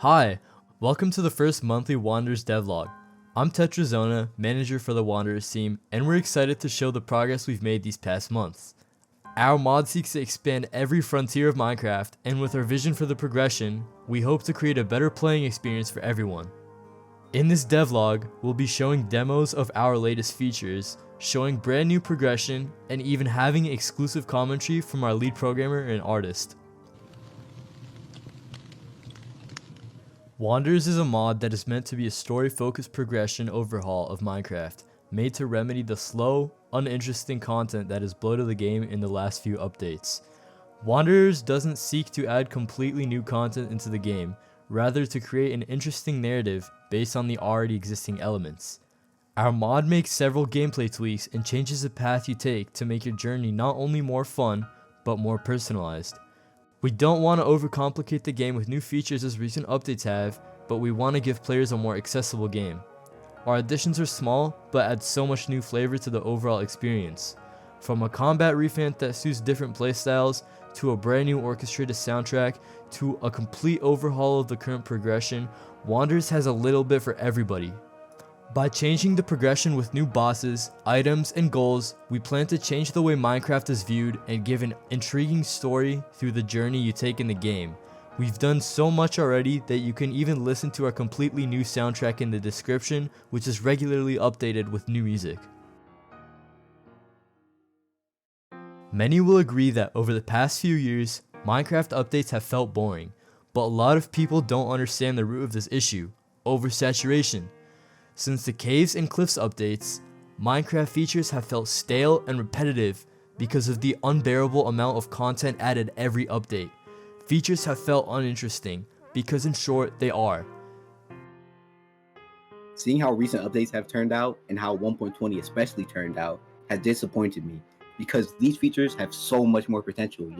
Hi, welcome to the first monthly Wanderers Devlog. I'm Tetrazona, manager for the Wanderers team, and we're excited to show the progress we've made these past months. Our mod seeks to expand every frontier of Minecraft, and with our vision for the progression, we hope to create a better playing experience for everyone. In this devlog, we'll be showing demos of our latest features, showing brand new progression, and even having exclusive commentary from our lead programmer and artist. Wanderers is a mod that is meant to be a story-focused progression overhaul of Minecraft, made to remedy the slow, uninteresting content that has bloated the game in the last few updates. Wanderers doesn't seek to add completely new content into the game, rather to create an interesting narrative based on the already existing elements. Our mod makes several gameplay tweaks and changes the path you take to make your journey not only more fun, but more personalized. We don't want to overcomplicate the game with new features as recent updates have, but we want to give players a more accessible game. Our additions are small, but add so much new flavor to the overall experience. From a combat revamp that suits different playstyles, to a brand new orchestrated soundtrack, to a complete overhaul of the current progression, Wanderers has a little bit for everybody. By changing the progression with new bosses, items, and goals, we plan to change the way Minecraft is viewed and give an intriguing story through the journey you take in the game. We've done so much already that you can even listen to our completely new soundtrack in the description, which is regularly updated with new music. Many will agree that over the past few years, Minecraft updates have felt boring, but a lot of people don't understand the root of this issue: oversaturation. Since the Caves and Cliffs updates, Minecraft features have felt stale and repetitive because of the unbearable amount of content added every update. Features have felt uninteresting because, in short, they are. Seeing how recent updates have turned out, and how 1.20 especially turned out, has disappointed me because these features have so much more potential,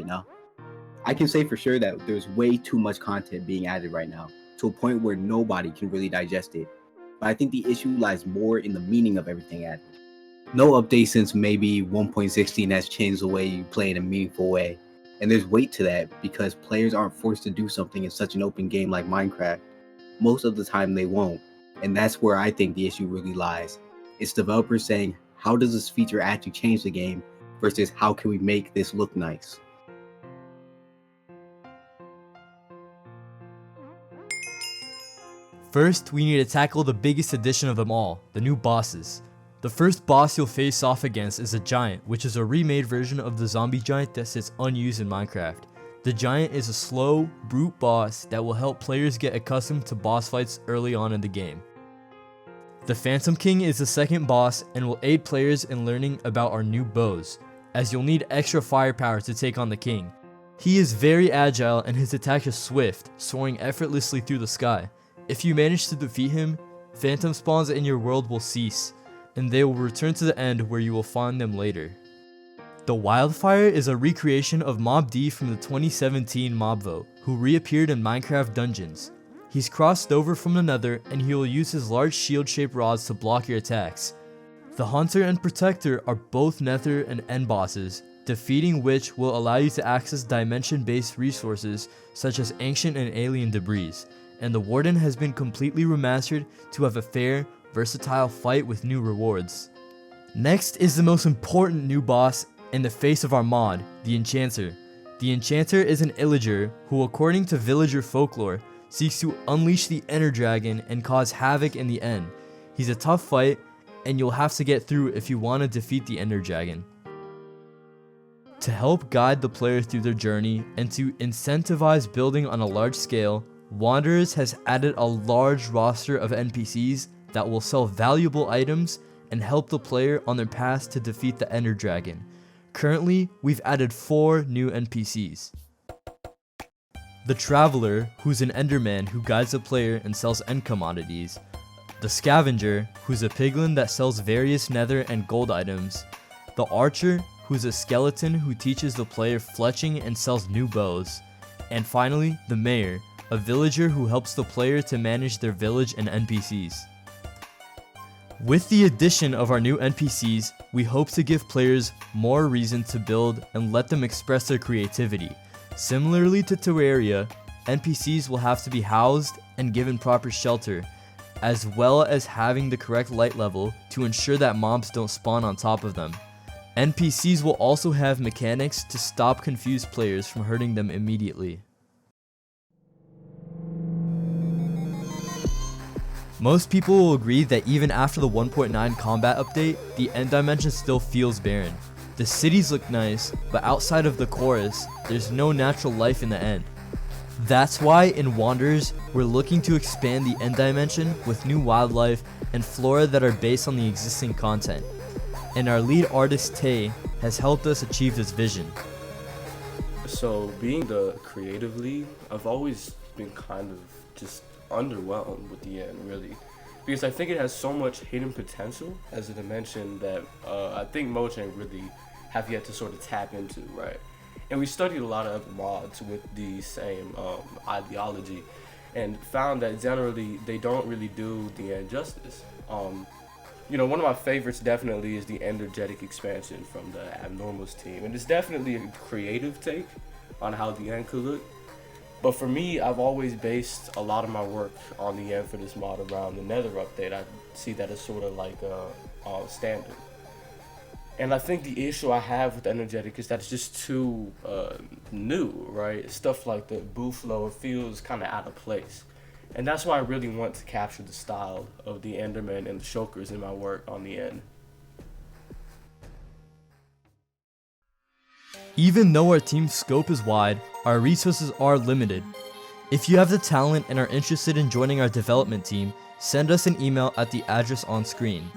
I can say for sure that there's way too much content being added right now, to a point where nobody can really digest it. But I think the issue lies more in the meaning of everything added. No update since maybe 1.16 has changed the way you play in a meaningful way. And there's weight to that because players aren't forced to do something in such an open game like Minecraft. Most of the time they won't. And that's where I think the issue really lies. It's developers saying, how does this feature actually change the game versus how can we make this look nice? First, we need to tackle the biggest addition of them all, the new bosses. The first boss you'll face off against is a giant, which is a remade version of the zombie giant that sits unused in Minecraft. The giant is a slow, brute boss that will help players get accustomed to boss fights early on in the game. The Phantom King is the second boss and will aid players in learning about our new bows, as you'll need extra firepower to take on the king. He is very agile and his attack is swift, soaring effortlessly through the sky. If you manage to defeat him, phantom spawns in your world will cease, and they will return to the end where you will find them later. The Wildfire is a recreation of Mob D from the 2017 mob vote, who reappeared in Minecraft dungeons. He's crossed over from the Nether, and he will use his large shield-shaped rods to block your attacks. The Hunter and Protector are both Nether and End bosses, defeating which will allow you to access dimension-based resources such as ancient and alien debris. And the Warden has been completely remastered to have a fair, versatile fight with new rewards. Next is the most important new boss in the face of our mod, the Enchanter. The Enchanter is an illager who, according to villager folklore, seeks to unleash the Ender Dragon and cause havoc in the end. He's a tough fight, and you'll have to get through if you want to defeat the Ender Dragon. To help guide the player through their journey and to incentivize building on a large scale, Wanderers has added a large roster of NPCs that will sell valuable items and help the player on their path to defeat the Ender Dragon. Currently, we've added 4 new NPCs. The Traveler, who's an Enderman who guides the player and sells end commodities. The Scavenger, who's a piglin that sells various nether and gold items. The Archer, who's a skeleton who teaches the player fletching and sells new bows. And finally, the Mayor, a villager who helps the player to manage their village and NPCs. With the addition of our new NPCs, we hope to give players more reason to build and let them express their creativity. Similarly to Terraria, NPCs will have to be housed and given proper shelter, as well as having the correct light level to ensure that mobs don't spawn on top of them. NPCs will also have mechanics to stop confused players from hurting them immediately. Most people will agree that even after the 1.9 combat update, the end dimension still feels barren. The cities look nice, but outside of the chorus, there's no natural life in the end. That's why in Wanderers, we're looking to expand the end dimension with new wildlife and flora that are based on the existing content. And our lead artist Tay has helped us achieve this vision. So being the creative lead, I've always been kind of just underwhelmed with the end, really, because I think it has so much hidden potential as a dimension that I think Mojang really have yet to sort of tap into, right? And we studied a lot of other mods with the same ideology and found that generally they don't really do the end justice. You know, one of my favorites definitely is the energetic expansion from the Abnormals team, and it's definitely a creative take on how the end could look. But for me, I've always based a lot of my work on the end for this mod around the Nether update. I see that as sort of like a standard. And I think the issue I have with energetic is that it's just too new, right? Stuff like the boo flow, it feels kind of out of place. And that's why I really want to capture the style of the Enderman and the Shulkers in my work on the end. Even though our team's scope is wide, our resources are limited. If you have the talent and are interested in joining our development team, send us an email at the address on screen.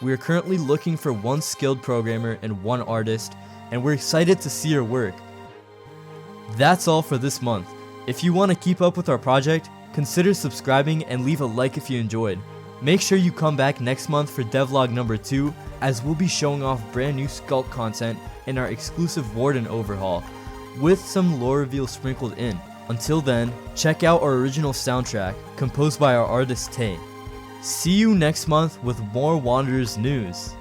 We are currently looking for 1 skilled programmer and 1 artist, and we're excited to see your work. That's all for this month. If you want to keep up with our project, consider subscribing and leave a like if you enjoyed. Make sure you come back next month for Devlog number 2, as we'll be showing off brand new sculk content in our exclusive Warden overhaul, with some lore reveal sprinkled in. Until then, check out our original soundtrack, composed by our artist Tay. See you next month with more Wanderers news.